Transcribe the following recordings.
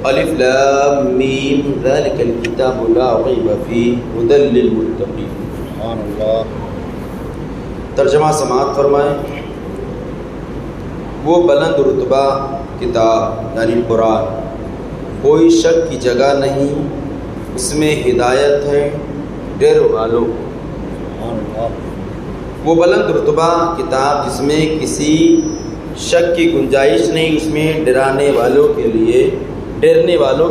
الف لام میم ذلک الکتاب لا ریب فیہ ھدی للمتقین۔ سبحان اللہ۔ ترجمہ سماعت فرمائیں۔ وہ بلند رتبہ کتاب یعنی قرآن کوئی شک کی جگہ نہیں، اس میں ہدایت ہے ڈر والوں کو۔ سبحان اللہ۔ وہ بلند رتبہ کتاب جس میں کسی شک کی گنجائش نہیں، اس میں ڈرنے والوں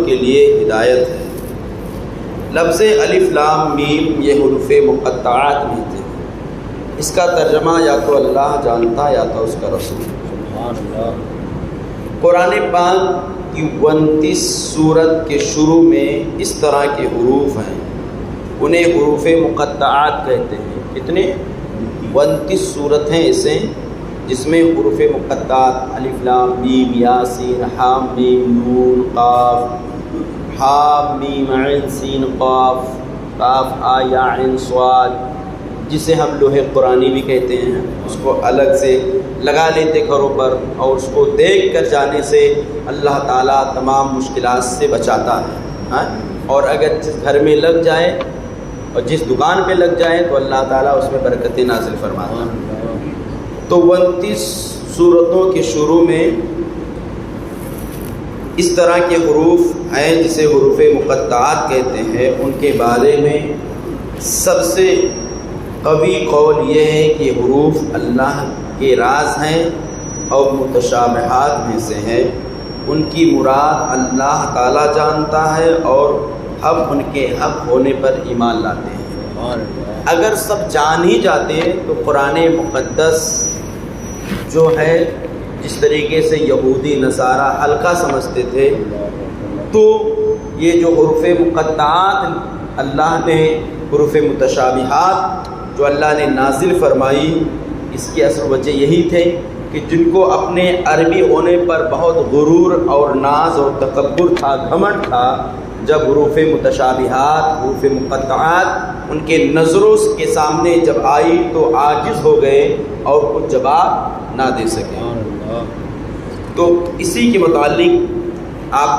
کے لیے ہدایت ہے۔ لفظ الف لام میم یہ حروف مقطعات میں تھے، اس کا ترجمہ یا تو اللہ جانتا یا تو اس کا رسول۔ سبحان اللہ۔ قرآن پاک کی 29 سورت کے شروع میں اس طرح کے حروف ہیں، انہیں حروف مقطعات کہتے ہیں۔ کتنے؟ 29 سورت ہیں ایسے جس میں حروف مقطعات الف لام میم یاسین حام میم نون قاف حام میم عین سین قاف قاف آ یا عین صاد، جسے ہم لوح قرآنی بھی کہتے ہیں، اس کو الگ سے لگا لیتے گھروں پر، اور اس کو دیکھ کر جانے سے اللہ تعالیٰ تمام مشکلات سے بچاتا ہے۔ اور اگر جس گھر میں لگ جائے اور جس دکان پہ لگ جائے تو اللہ تعالیٰ اس میں برکتیں نازل فرماتا ہے۔ تو 29 سورتوں کے شروع میں اس طرح کے حروف ہیں جسے حروف مقطعات کہتے ہیں۔ ان کے بارے میں سب سے قوی قول یہ ہے کہ حروف اللہ کے راز ہیں اور متشابہات میں سے ہیں، ان کی مراد اللہ تعالیٰ جانتا ہے اور ہم ان کے حق ہونے پر ایمان لاتے ہیں۔ اگر سب جان ہی جاتے تو قرآن مقدس جو ہے جس طریقے سے یہودی نصارہ ہلکا سمجھتے تھے، تو یہ جو حروف مقطعات اللہ نے حروف متشابہات جو اللہ نے نازل فرمائی، اس کی اصل وجہ یہی تھے کہ جن کو اپنے عربی ہونے پر بہت غرور اور ناز اور تکبر تھا، گھمنڈ تھا، جب حروف متشابہات حروف مقطعات ان کے نظروں کے سامنے جب آئی تو عاجز ہو گئے اور کچھ جواب نہ دے سکے۔ تو اسی کے متعلق آپ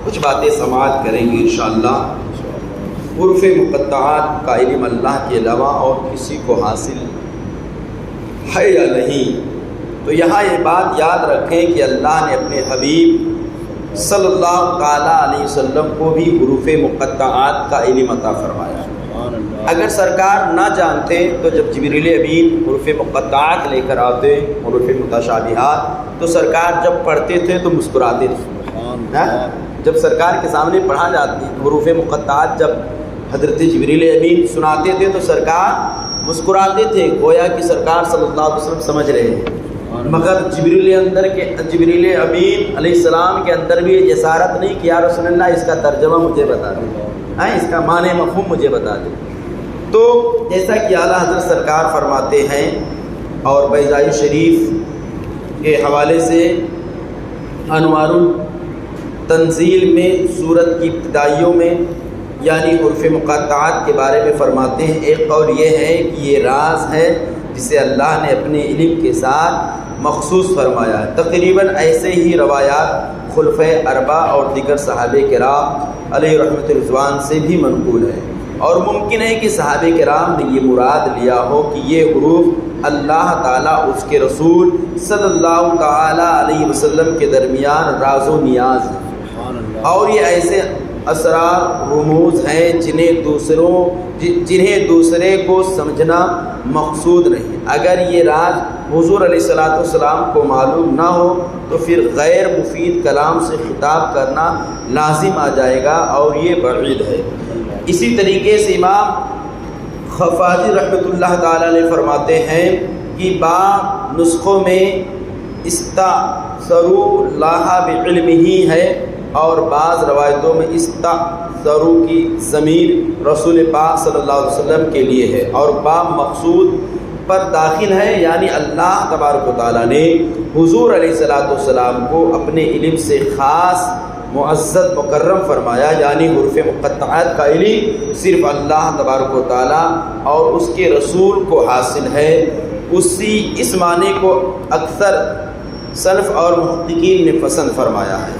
کچھ باتیں سماعت کریں گے انشاءاللہ۔ حروف مقطعات کا علم اللہ کے علاوہ اور کسی کو حاصل ہے یا نہیں؟ تو یہاں یہ بات یاد رکھیں کہ اللہ نے اپنے حبیب صلی اللہ تعالیٰ علیہ وسلم کو بھی حروف مقطعات کا علم عطا فرمایا۔ اگر سرکار نہ جانتے تو جب جبریل امین حروف مقطعات لے کر آتے، حروف متشابہات، تو سرکار جب پڑھتے تھے تو مسکراتے تھے۔ جب سرکار کے سامنے پڑھا جاتی حروف مقطعات جب حضرت جبریل امین سناتے تھے تو سرکار مسکراتے تھے، گویا کہ سرکار صلی اللہ علیہ وسلم سمجھ رہے ہیں۔ مگر جبریل امین علیہ السلام کے اندر بھی یہ جسارت نہیں کہ یا رسول اللہ اس کا ترجمہ مجھے بتا دیں، اس کا معنی مفہوم مجھے بتا دیں۔ تو جیسا کہ اعلیٰ حضرت سرکار فرماتے ہیں، اور بیضائی شریف کے حوالے سے انوار التنزیل میں سورت کی ابتدائیوں میں یعنی حروف مقطعات کے بارے میں فرماتے ہیں، ایک قول یہ ہے کہ یہ راز ہے جسے اللہ نے اپنے علم کے ساتھ مخصوص فرمایا ہے۔ تقریباً ایسے ہی روایات خلفائے اربعہ اور دیگر صحابہ کرام علیہ رحمت رضوان سے بھی منقول ہے، اور ممکن ہے کہ صحابہ کرام نے یہ مراد لیا ہو کہ یہ حروف اللہ تعالیٰ اس کے رسول صلی اللہ تعالیٰ علیہ وسلم کے درمیان راز و نیاز ہے، اور یہ ایسے اسرار رموز ہیں جنہیں دوسرے کو سمجھنا مقصود نہیں۔ اگر یہ راز حضور علیہ السلام کو معلوم نہ ہو تو پھر غیر مفید کلام سے خطاب کرنا لازم آ جائے گا، اور یہ بعید ہے۔ اسی طریقے سے امام خفاجی رحمۃ اللہ تعالی علیہ فرماتے ہیں کہ بعض نسخوں میں استأثروا لاہ بعلمہ ہے، اور بعض روایتوں میں استأثروا کی ضمیر رسول پاک صلی اللہ علیہ وسلم کے لیے ہے، اور باب مقصود پر داخل ہے، یعنی اللہ تبارک و تعالیٰ نے حضور علیہ السلام کو اپنے علم سے خاص معزز مکرم فرمایا، یعنی حروف مقطعات کا علم صرف اللہ تبارک و تعالیٰ اور اس کے رسول کو حاصل ہے۔ اس معنی کو اکثر سلف اور محققین نے پسند فرمایا ہے۔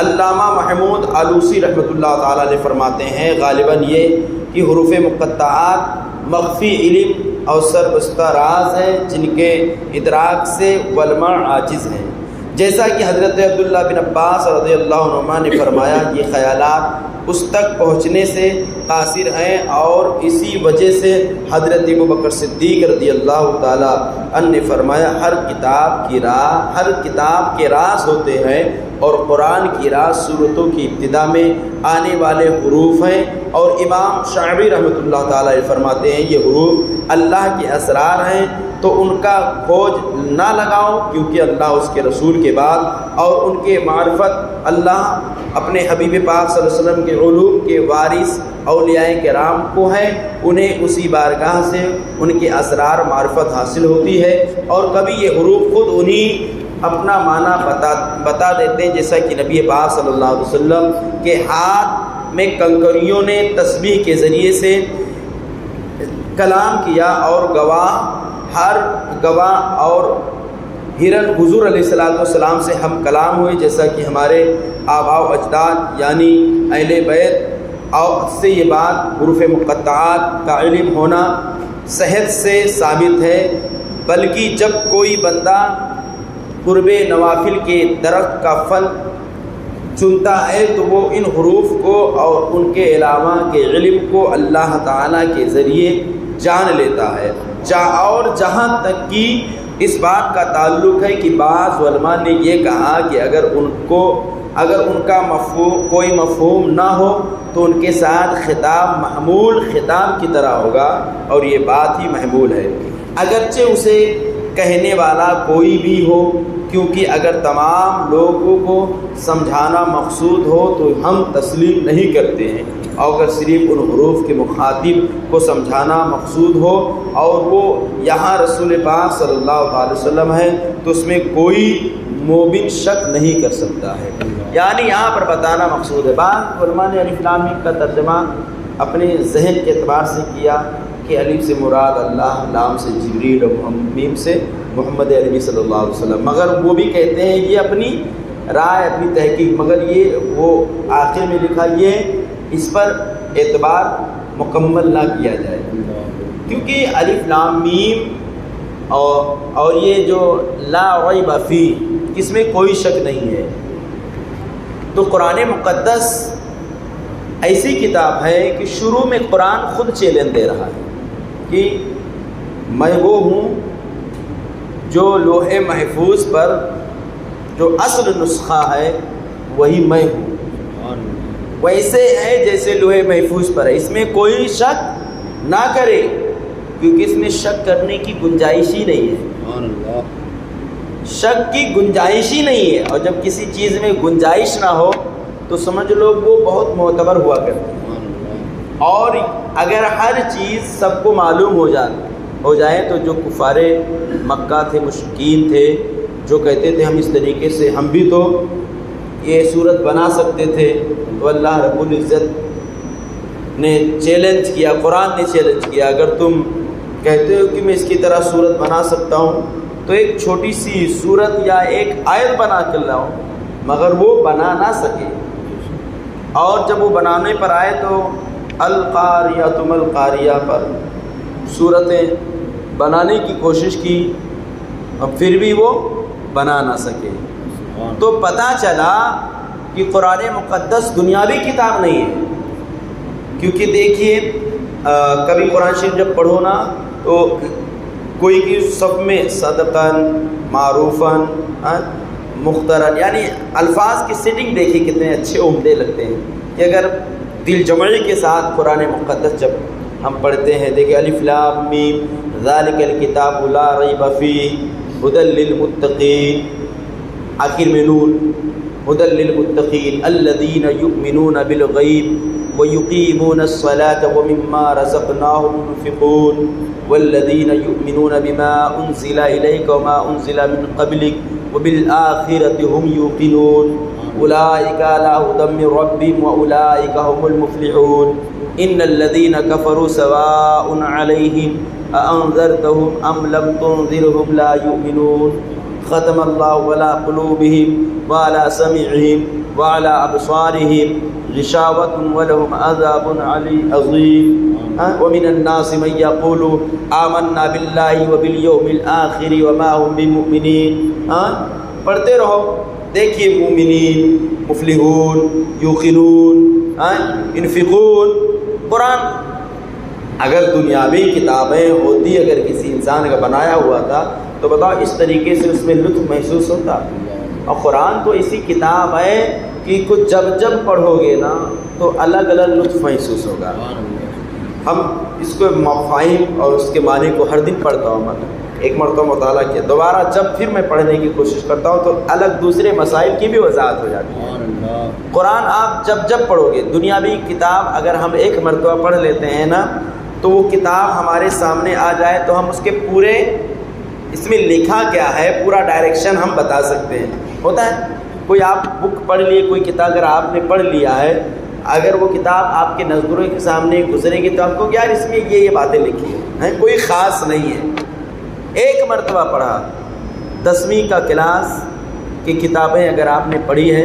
علامہ محمود آلوسی رحمۃ اللہ تعالیٰ نے فرماتے ہیں غالباً یہ کہ حروف مقطعات مخفی علم اور سربستہ راز ہیں جن کے ادراک سے علماء عاجز ہیں، جیسا کہ حضرت عبداللہ بن عباس رضی اللہ عنہما نے فرمایا یہ خیالات اس تک پہنچنے سے قاصر ہیں، اور اسی وجہ سے حضرت ابوبکر صدیق رضی اللہ تعالیٰ عنہ نے فرمایا ہر کتاب کے راز ہوتے ہیں، اور قرآن کی راز صورتوں کی ابتدا میں آنے والے حروف ہیں، اور امام شعبی رحمۃ اللہ تعالیٰ فرماتے ہیں یہ حروف اللہ کے اسرار ہیں، تو ان کا کھوج نہ لگاؤ، کیونکہ اللہ اس کے رسول کے بعد اور ان کے معرفت اللہ اپنے حبیب پاک صلی اللہ علیہ وسلم کے علوم کے وارث اولیاء کرام کو ہیں، انہیں اسی بارگاہ سے ان کے اسرار معرفت حاصل ہوتی ہے، اور کبھی یہ حروف خود انہیں اپنا معنی بتا دیتے ہیں، جیسا کہ نبی پاک صلی اللہ علیہ وسلم کے ہاتھ میں کنکریوں نے تسبیح کے ذریعے سے کلام کیا، اور ہر گواہ اور ہرن حضور علیہ السلام سے ہم کلام ہوئے، جیسا کہ ہمارے آباء و اجداد یعنی اہل بیت اور سے یہ بات حروف مقطعات کا علم ہونا صحت سے ثابت ہے، بلکہ جب کوئی بندہ قرب نوافل کے درخت کا پھل چنتا ہے تو وہ ان حروف کو اور ان کے علاوہ کے علم کو اللہ تعالیٰ کے ذریعے جان لیتا ہے، اور جہاں تک کہ اس بات کا تعلق ہے کہ بعض علماء نے یہ کہا کہ اگر ان کا کوئی مفہوم نہ ہو تو ان کے ساتھ خطاب محمول خطاب کی طرح ہوگا، اور یہ بات ہی محمول ہے، اگرچہ اسے کہنے والا کوئی بھی ہو، کیونکہ اگر تمام لوگوں کو سمجھانا مقصود ہو تو ہم تسلیم نہیں کرتے ہیں، اور اگر صرف ان حروف کے مخاطب کو سمجھانا مقصود ہو اور وہ یہاں رسول پاک صلی اللہ علیہ وسلم ہے تو اس میں کوئی مومن شک نہیں کر سکتا ہے، یعنی یہاں پر بتانا مقصود ہے۔ بعض علماء نے الف لام میم کا ترجمہ اپنے ذہن کے اعتبار سے کیا کہ الف سے مراد اللہ، لام سے جبریل اور میم سے محمد عربی صلی اللہ علیہ وسلم، مگر وہ بھی کہتے ہیں یہ اپنی رائے اپنی تحقیق، مگر یہ وہ آخر میں لکھا یہ اس پر اعتبار مکمل نہ کیا جائے، کیونکہ الف لام میم اور یہ جو لا ریب فی اس میں کوئی شک نہیں ہے۔ تو قرآن مقدس ایسی کتاب ہے کہ شروع میں قرآن خود چیلنج دے رہا ہے کہ میں وہ ہوں جو لوح محفوظ پر جو اصل نسخہ ہے وہی میں ہوں، ویسے ہے جیسے لوح محفوظ پر ہے، اس میں کوئی شک نہ کرے، کیونکہ اس میں شک کرنے کی گنجائش ہی نہیں ہے، شک کی گنجائش ہی نہیں ہے، اور جب کسی چیز میں گنجائش نہ ہو تو سمجھ لو وہ بہت معتبر ہوا کرتی ہے، اور اگر ہر چیز سب کو معلوم ہو جائے تو جو کفار مکہ تھے، مشرکین تھے، جو کہتے تھے ہم اس طریقے سے ہم بھی تو یہ صورت بنا سکتے تھے، تو اللہ رب العزت نے چیلنج کیا، قرآن نے چیلنج کیا، اگر تم کہتے ہو کہ میں اس کی طرح صورت بنا سکتا ہوں تو ایک چھوٹی سی صورت یا ایک آیت بنا کر لاؤ، مگر وہ بنا نہ سکے، اور جب وہ بنانے پر آئے تو القاریہ تم القاریہ پر صورتیں بنانے کی کوشش کی، اور پھر بھی وہ بنا نہ سکے، تو پتہ چلا کہ قرآن مقدس دنیاوی کتاب نہیں ہے، کیونکہ دیکھیے کبھی قرآن شریف جب پڑھو نا تو کوئی کی صف میں صدقاً معروفاً مخترن، یعنی الفاظ کی سیٹنگ دیکھیے کتنے اچھے عمدے لگتے ہیں، کہ اگر دل جمعی کے ساتھ قرآن مقدس جب ہم پڑھتے ہیں، دیکھیں الف لام میم ذالک الکتاب لا ریب فیہ ھدی للمتقین، آخر میں نون، ھدی للمتقین الذین یؤمنون بالغیب ویقیمون الصلاة ومما رزقناہم ينفقون والذین یؤمنون بما انزل الیک وما انزل من قبلک وبالآخرۃ هم یوقنون اولئک علی ھدی من ربہم واولئک هم المفلحون ان الذین کفروا سواء علیہم اانذرتهم ام لم تنذرهم لا یؤمنون۔ ختم اللہ علی قلوبہم وعلی سمعہم وعلی ابصارہم غشاوۃ ولہم عذاب عظیم ومن الناس من یقول آمنا باللہ وبالیوم الآخر وما هم بمؤمنین. پڑھتے رہو. دیکھیے مومنین، مفلحون، یوقنون، انفقون. قرآن اگر دنیاوی کتابیں ہوتی، اگر کسی انسان کا بنایا ہوا تھا تو بتاؤ اس طریقے سے اس میں لطف محسوس ہوتا. اور قرآن تو ایسی کتاب ہے کہ کچھ جب پڑھو گے نا تو الگ الگ لطف محسوس ہوگا. ہم اس کو مفاہیم اور اس کے معنی کو ہر دن پڑھتا ہوں میں، ایک مرتبہ مطالعہ کیا، دوبارہ جب پھر میں پڑھنے کی کوشش کرتا ہوں تو الگ دوسرے مسائل کی بھی وضاحت ہو جاتی ہے. قرآن آپ جب پڑھو گے، دنیاوی کتاب اگر ہم ایک مرتبہ پڑھ لیتے ہیں نا تو وہ کتاب ہمارے سامنے آ جائے تو ہم اس کے پورے اس میں لکھا کیا ہے پورا ڈائریکشن ہم بتا سکتے ہیں. ہوتا ہے کوئی آپ بک پڑھ لیے، کوئی کتاب اگر آپ نے پڑھ لیا ہے، اگر وہ کتاب آپ کے نظروں کے سامنے گزرے گی تو آپ کو یار اس میں یہ باتیں لکھی ہیں، کوئی خاص نہیں ہے. ایک مرتبہ پڑھا، 10ویں کا کلاس کی کتابیں اگر آپ نے پڑھی ہے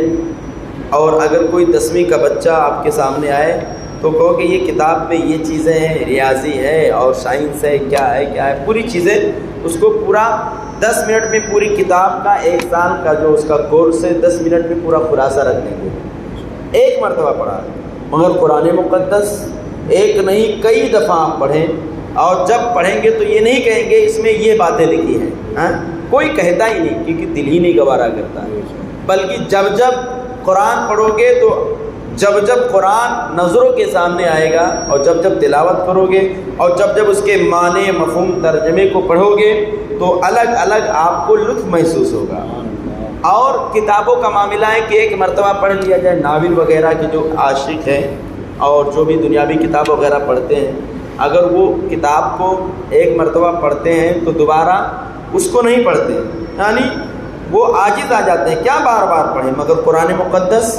اور اگر کوئی 10ویں کا بچہ آپ کے سامنے آئے تو کہو کہ یہ کتاب میں یہ چیزیں ہیں، ریاضی ہے اور سائنس ہے، کیا ہے پوری چیزیں اس کو پورا 10 منٹ میں پوری کتاب کا 1 سال کا جو اس کا کورس ہے 10 منٹ میں پورا خلاصہ رکھ دیں گے. ایک مرتبہ پڑھا. مگر قرآن مقدس ایک نہیں کئی دفعہ آپ پڑھیں اور جب پڑھیں گے تو یہ نہیں کہیں گے اس میں یہ باتیں لکھی ہیں. کوئی کہتا ہی نہیں کیونکہ دل ہی نہیں گوارا کرتا ہے. بلکہ جب قرآن پڑھو گے تو جب قرآن نظروں کے سامنے آئے گا اور جب تلاوت کرو گے اور جب اس کے معنی مفہوم ترجمے کو پڑھو گے تو الگ الگ آپ کو لطف محسوس ہوگا. اور کتابوں کا معاملہ ہے کہ ایک مرتبہ پڑھ لیا جائے. ناول وغیرہ کے جو عاشق ہیں اور جو بھی دنیاوی کتاب وغیرہ پڑھتے ہیں، اگر وہ کتاب کو ایک مرتبہ پڑھتے ہیں تو دوبارہ اس کو نہیں پڑھتے، یعنی وہ عاجز آ جاتے ہیں کیا بار بار پڑھیں. مگر قرآن مقدس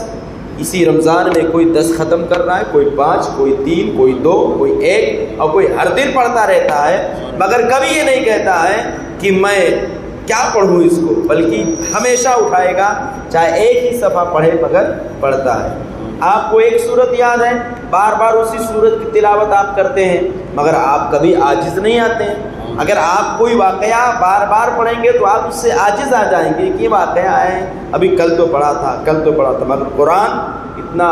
اسی رمضان میں کوئی 10 ختم کر رہا ہے، کوئی 5، کوئی 3، کوئی 2، کوئی 1 اور کوئی ہر دن پڑھتا رہتا ہے. مگر کبھی یہ نہیں کہتا ہے کہ میں کیا پڑھوں اس کو، بلکہ ہمیشہ اٹھائے گا چاہے ایک ہی صفحہ پڑھے مگر پڑھتا ہے. آپ کو ایک سورت یاد ہے، بار بار اسی سورت کی تلاوت آپ کرتے ہیں مگر آپ کبھی عاجز نہیں آتے ہیں. اگر آپ کوئی واقعہ بار بار پڑھیں گے تو آپ اس سے عاجز آ جائیں گے کہ یہ واقعہ ہے ابھی کل تو پڑھا تھا. مگر قرآن اتنا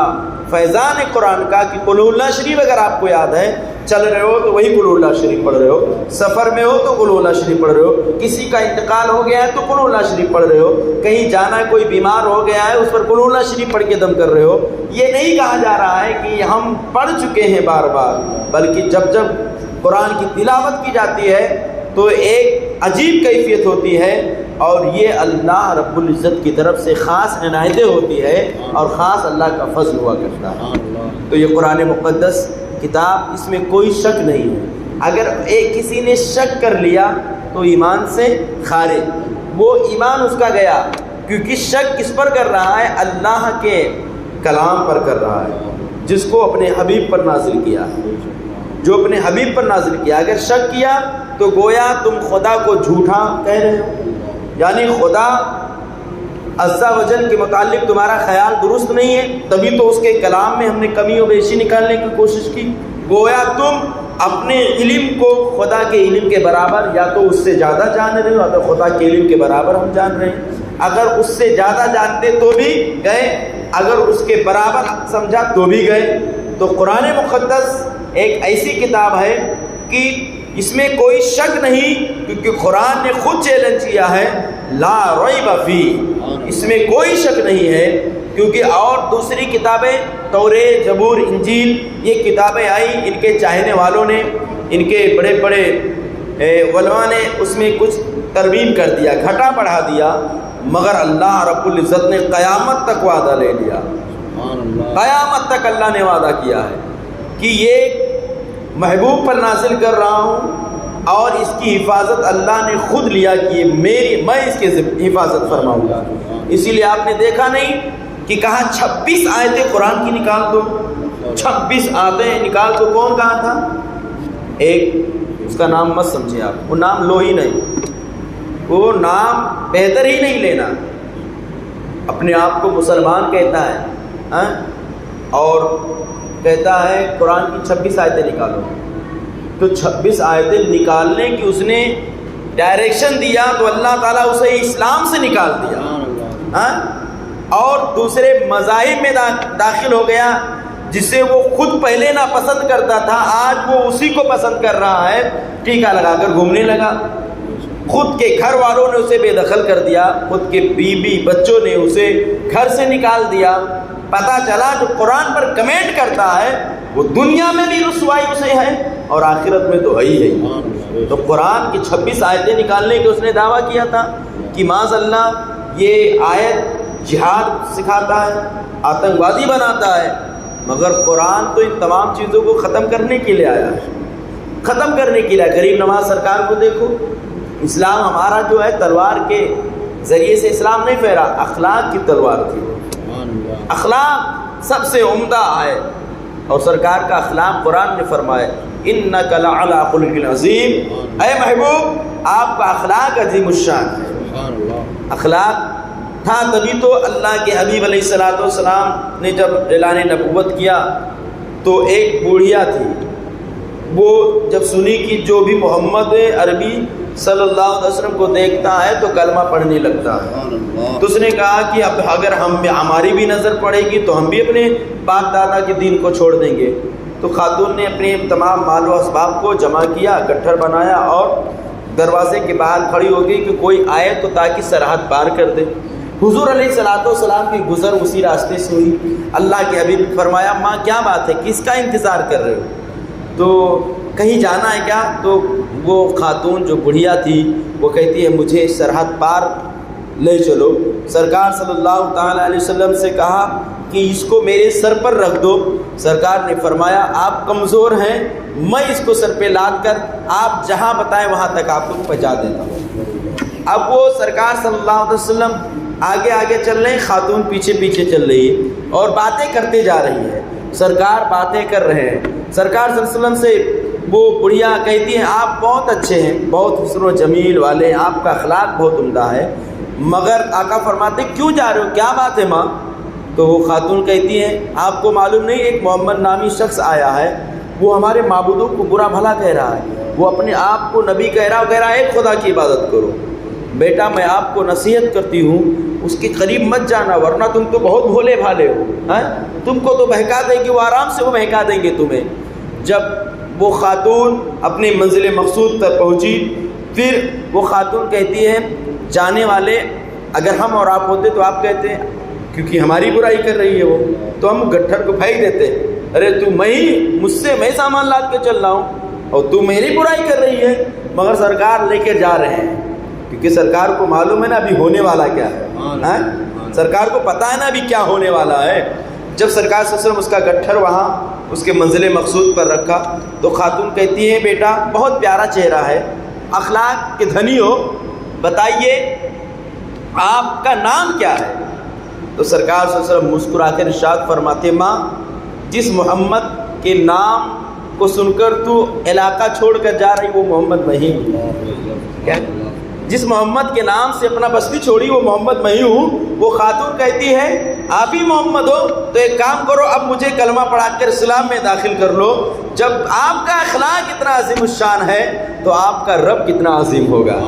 فیضان ہے قرآن کا کہ قل اللہ شریف اگر آپ کو یاد ہے، چل رہے ہو تو وہی قل اللہ شریف پڑھ رہے ہو، سفر میں ہو تو قل اللہ شریف پڑھ رہے ہو، کسی کا انتقال ہو گیا ہے تو قل اللہ شریف پڑھ رہے ہو، کہیں جانا ہے کوئی بیمار ہو گیا ہے اس پر قل اللہ شریف پڑھ کے دم کر رہے ہو. یہ نہیں کہا جا رہا ہے کہ ہم پڑھ چکے ہیں بار بار، بلکہ جب قرآن کی تلاوت کی جاتی ہے تو ایک عجیب کیفیت ہوتی ہے اور یہ اللہ رب العزت کی طرف سے خاص عنایتیں ہوتی ہے اور خاص اللہ کا فضل ہوا کرتا ہے. تو یہ قرآن مقدس کتاب، اس میں کوئی شک نہیں ہے. اگر کسی نے شک کر لیا تو ایمان سے خارج، وہ ایمان اس کا گیا، کیونکہ شک کس پر کر رہا ہے؟ اللہ کے کلام پر کر رہا ہے جس کو اپنے حبیب پر نازل کیا ہے، جو اپنے حبیب پر نازل کیا. اگر شک کیا تو گویا تم خدا کو جھوٹا کہہ رہے ہو، یعنی خدا عز و جل کے متعلق تمہارا خیال درست نہیں ہے، تبھی تو اس کے کلام میں ہم نے کمی و بیشی نکالنے کی کوشش کی. گویا تم اپنے علم کو خدا کے علم کے برابر یا تو اس سے زیادہ جان رہے ہو یا تو خدا کے علم کے برابر ہم جان رہے ہیں. اگر اس سے زیادہ جانتے تو بھی گئے، اگر اس کے برابر سمجھا تو بھی گئے. تو قرآن مقدس ایک ایسی کتاب ہے کہ اس میں کوئی شک نہیں، کیونکہ قرآن نے خود چیلنج کیا ہے لا ریب فی، اس میں کوئی شک نہیں ہے. کیونکہ اور دوسری کتابیں توریت، زبور، انجیل، یہ کتابیں آئیں، ان کے چاہنے والوں نے، ان کے بڑے بڑے علماء نے اس میں کچھ ترمیم کر دیا، گھٹا بڑھا دیا. مگر اللہ رب العزت نے قیامت تک وعدہ لے لیا، قیامت تک اللہ نے وعدہ کیا ہے کہ یہ محبوب پر نازل کر رہا ہوں اور اس کی حفاظت اللہ نے خود لیا کہ میں اس کی حفاظت فرماؤں گا. اسی لیے آپ نے دیکھا نہیں کہ کہا 26 آیتیں قرآن کی نکال دو، 26 آیتیں نکال دو. کون کہا تھا؟ ایک، اس کا نام مت سمجھے آپ، وہ نام لو ہی نہیں، وہ نام بہتر ہی نہیں لینا، اپنے آپ کو مسلمان کہتا ہے اور کہتا ہے قرآن کی 26 آیتیں نکالو، تو 26 آیتیں نکالنے کی اس نے ڈائریکشن دیا تو اللہ تعالیٰ اسے اسلام سے نکال دیا اور دوسرے مذاہب میں داخل ہو گیا، جسے وہ خود پہلے ناپسند کرتا تھا، آج وہ اسی کو پسند کر رہا ہے، ٹیکا لگا کر گھومنے لگا۔ خود کے گھر والوں نے اسے بے دخل کر دیا، خود کے بیوی بچوں نے اسے گھر سے نکال دیا۔ پتہ چلا جو قرآن پر کمنٹ کرتا ہے وہ دنیا میں بھی رسوائی اسے ہے اور آخرت میں تو ہے ہی۔ تو قرآن کی 26 آیتیں نکالنے کے اس نے دعویٰ کیا تھا کہ معاذ اللہ یہ آیت جہاد سکھاتا ہے، آتنکوادی بناتا ہے، مگر قرآن تو ان تمام چیزوں کو ختم کرنے کے لیے آیا ہے، ختم کرنے کے لیے۔ غریب نواز سرکار کو دیکھو، اسلام ہمارا جو ہے تلوار کے ذریعے سے اسلام نہیں پھیرا، اخلاق کی تلوار تھی، اخلاق سب سے عمدہ ہے، اور سرکار کا اخلاق قرآن نے فرمایا انک لعلی خلق عظیم، اے محبوب آپ کا اخلاق عظیم الشان ہے۔ اخلاق تھا تبھی تو اللہ کے حبیب علیہ الصلوۃ والسلام نے جب اعلان نبوت کیا تو ایک بوڑھیا تھی، وہ جب سنی کہ جو بھی محمد عربی صلی اللہ علیہ وسلم کو دیکھتا ہے تو کلمہ پڑھنے لگتا ہے، تو اس نے کہا کہ اب اگر ہماری بھی نظر پڑے گی تو ہم بھی اپنے باپ دادا کے دین کو چھوڑ دیں گے۔ تو خاتون نے اپنے تمام مال و اسباب کو جمع کیا، گٹھر بنایا اور دروازے کے باہر کھڑی ہو گئی کہ کوئی آئے تو تاکہ سرحد پار کر دے۔ حضور علیہ الصلوۃ والسلام کی گزر اسی راستے سے ہوئی۔ اللہ کے حبیب نے فرمایا ماں کیا بات ہے، کس کا انتظار کر رہے ہو؟ تو کہیں جانا ہے کیا؟ تو وہ خاتون جو بڑھیا تھی وہ کہتی ہے مجھے سرحد پار لے چلو۔ سرکار صلی اللہ تعالیٰ علیہ وسلم سے کہا کہ اس کو میرے سر پر رکھ دو۔ سرکار نے فرمایا آپ کمزور ہیں، میں اس کو سر پہ لاد کر آپ جہاں بتائیں وہاں تک آپ کو پہنچا دیتا ہوں۔ اب وہ سرکار صلی اللہ علیہ وسلم آگے آگے چل رہے ہیں، خاتون پیچھے پیچھے چل رہی ہے اور باتیں کرتے جا رہی ہے، سرکار باتیں کر رہے ہیں۔ سرکار صلی اللہ علیہ وسلم سے وہ بڑھیا کہتی ہیں آپ بہت اچھے ہیں، بہت حسن و جمیل والے ہیں، آپ کا اخلاق بہت عمدہ ہے، مگر آقا فرماتے کیوں جا رہے ہو، کیا بات ہے ماں؟ تو وہ خاتون کہتی ہیں آپ کو معلوم نہیں ایک محمد نامی شخص آیا ہے، وہ ہمارے معبودوں کو برا بھلا کہہ رہا ہے، وہ اپنے آپ کو نبی کہہ رہا ہے ایک خدا کی عبادت کرو۔ بیٹا میں آپ کو نصیحت کرتی ہوں اس کے قریب مت جانا ورنہ تم تو بہت بھولے بھالے ہو، تم کو تو بہکا دیں گے، وہ آرام سے وہ بہکا دیں گے تمہیں۔ جب وہ خاتون اپنی منزل مقصود تک پہنچی، پھر وہ خاتون کہتی ہے جانے والے اگر ہم اور آپ ہوتے تو آپ کہتے ہیں کیونکہ ہماری برائی کر رہی ہے وہ، تو ہم گٹھر کو پھینک دیتے، ارے تو میں سامان لاد کے چل رہا ہوں اور تو میری برائی کر رہی ہے، مگر سرکار لے کے جا رہے ہیں کیونکہ سرکار کو معلوم ہے نا ابھی ہونے والا کیا ہے، سرکار کو پتہ ہے نا ابھی کیا ہونے والا ہے۔ جب سرکار صلی اللہ علیہ وسلم اس کا گٹھر وہاں اس کے منزل مقصود پر رکھا تو خاتون کہتی ہے بیٹا بہت پیارا چہرہ ہے، اخلاق کے دھنی ہو، بتائیے آپ کا نام کیا ہے؟ تو سرکار صلی اللہ علیہ وسلم مسکرا کر ارشاد فرماتے ماں جس محمد کے نام کو سن کر تو علاقہ چھوڑ کر جا رہی وہ محمد میں ہی ہوں، کیا جس محمد کے نام سے اپنا بستی چھوڑی وہ محمد میں ہی ہوں۔ وہ خاتون کہتی ہے آپ ہی محمد ہو تو ایک کام کرو اب مجھے کلمہ پڑھا کر اسلام میں داخل کر لو، جب آپ کا اخلاق اتنا عظیم الشان ہے تو آپ کا رب کتنا عظیم ہوگا۔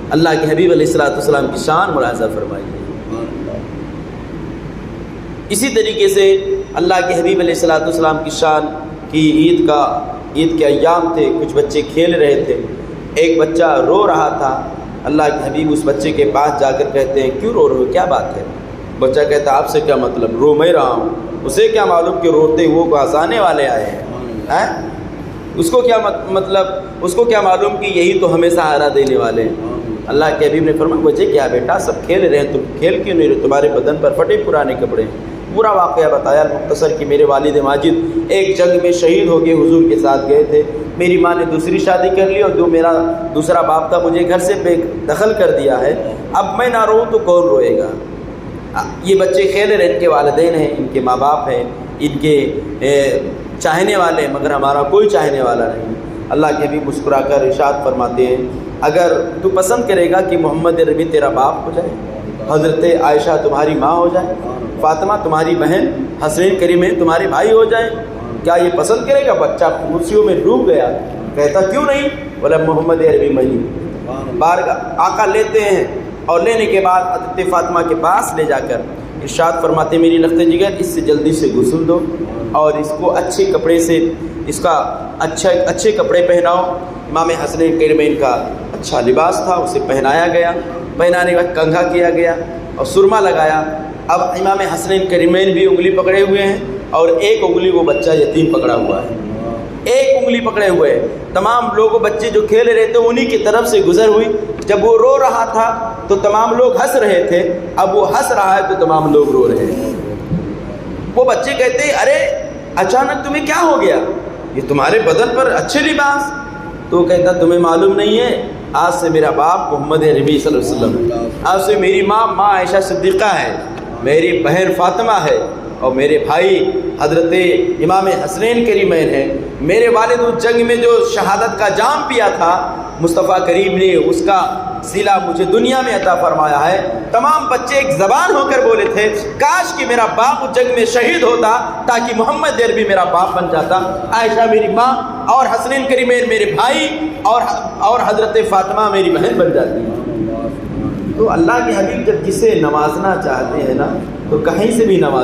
اللہ کے حبیب علیہ الصلوۃ والسلام کی شان ملاحظہ فرمائیے۔ اسی طریقے سے اللہ کے حبیب علیہ الصلوۃ والسلام کی شان کی عید کے ایام تھے، کچھ بچے کھیل رہے تھے، ایک بچہ رو رہا تھا، اللہ کے حبیب اس بچے کے پاس جا کر کہتے ہیں کیوں رو رہے ہو، کیا بات ہے؟ بچہ کہتا ہے آپ سے کیا مطلب، رو میں رہا ہوں، اسے کیا معلوم کہ روتے وہ کو ہنسانے والے آئے ہیں، اس کو کیا مطلب، اس کو کیا معلوم کہ یہی تو ہمیں سہارا دینے والے ہیں۔ اللہ کے حبیب نے فرمایا وجہ کیا بیٹا، سب کھیل رہے ہیں، تم کھیل کیوں نہیں رہے، تمہارے بدن پر پھٹے پرانے کپڑے ہیں۔ پورا واقعہ بتایا مختصر کہ میرے والد ماجد ایک جنگ میں شہید ہو گئے، حضور کے ساتھ گئے تھے، میری ماں نے دوسری شادی کر لی اور جو میرا دوسرا باپ تھا مجھے گھر سے بے دخل کر دیا ہے، اب میں نہ روؤں تو کون روئے گا۔ یہ بچے کھیل رہے، ان کے والدین ہیں، ان کے ماں باپ ہیں، ان کے چاہنے والے، مگر ہمارا کوئی چاہنے والا نہیں۔ اللہ کے بھی مسکرا کر ارشاد فرماتے ہیں اگر تو پسند کرے گا کہ محمد عربی تیرا باپ ہو جائے، حضرت عائشہ تمہاری ماں ہو جائے، فاطمہ تمہاری بہن، حسنین کریمین تمہارے بھائی ہو جائیں، کیا یہ پسند کرے گا؟ بچہ خوشیوں میں ڈوب گیا، کہتا کیوں نہیں؟ بولا محمد عربی مجید بارگاہ آقا لیتے ہیں، اور لینے کے بعد حضرت فاطمہ کے پاس لے جا کر ارشاد فرماتے میری لخت جگر اس سے جلدی سے غسل دو اور اس کو اچھے کپڑے سے اس کا اچھے کپڑے پہناؤ۔ امام حسنین کریمین کا اچھا لباس تھا، اسے پہنایا گیا، پہنانے کے بعد کنگھا کیا گیا اور سرما لگایا۔ اب امام حسنین کریمین بھی انگلی پکڑے ہوئے ہیں اور ایک انگلی وہ بچہ یتیم پکڑا ہوا ہے، ایک انگلی پکڑے ہوئے ہیں۔ تمام لوگ بچے جو کھیل رہے تھے انہی کی طرف سے گزر ہوئی، جب وہ رو رہا تھا تو تمام لوگ ہنس رہے تھے، اب وہ ہنس رہا ہے تو تمام لوگ رو رہے ہیں۔ وہ بچے کہتے ہیں ارے اچانک تمہیں کیا ہو گیا؟ یہ تمہارے بدن پر اچھے لباس۔ تو کہتا تمہیں معلوم نہیں ہے آج سے میرا باپ محمد عربی صلی اللہ علیہ وسلم ہے، آج سے میری ماں عائشہ صدیقہ ہے، میری بہن فاطمہ ہے، اور میرے بھائی حضرت امام حسنین کریمین ہیں۔ میرے والد اس جنگ میں جو شہادت کا جام پیا تھا مصطفیٰ کریم نے اس کا صلہ مجھے دنیا میں عطا فرمایا ہے۔ تمام بچے ایک زبان ہو کر بولے تھے کاش کہ میرا باپ اس جنگ میں شہید ہوتا تاکہ محمد عربی میرا باپ بن جاتا، عائشہ میری ماں اور حسنین کریمین میرے بھائی اور حضرت فاطمہ میری بہن بن جاتی۔ تو اللہ کے حبیب جب کسے نوازنا چاہتے ہیں نا تو کہیں سے بھی نواز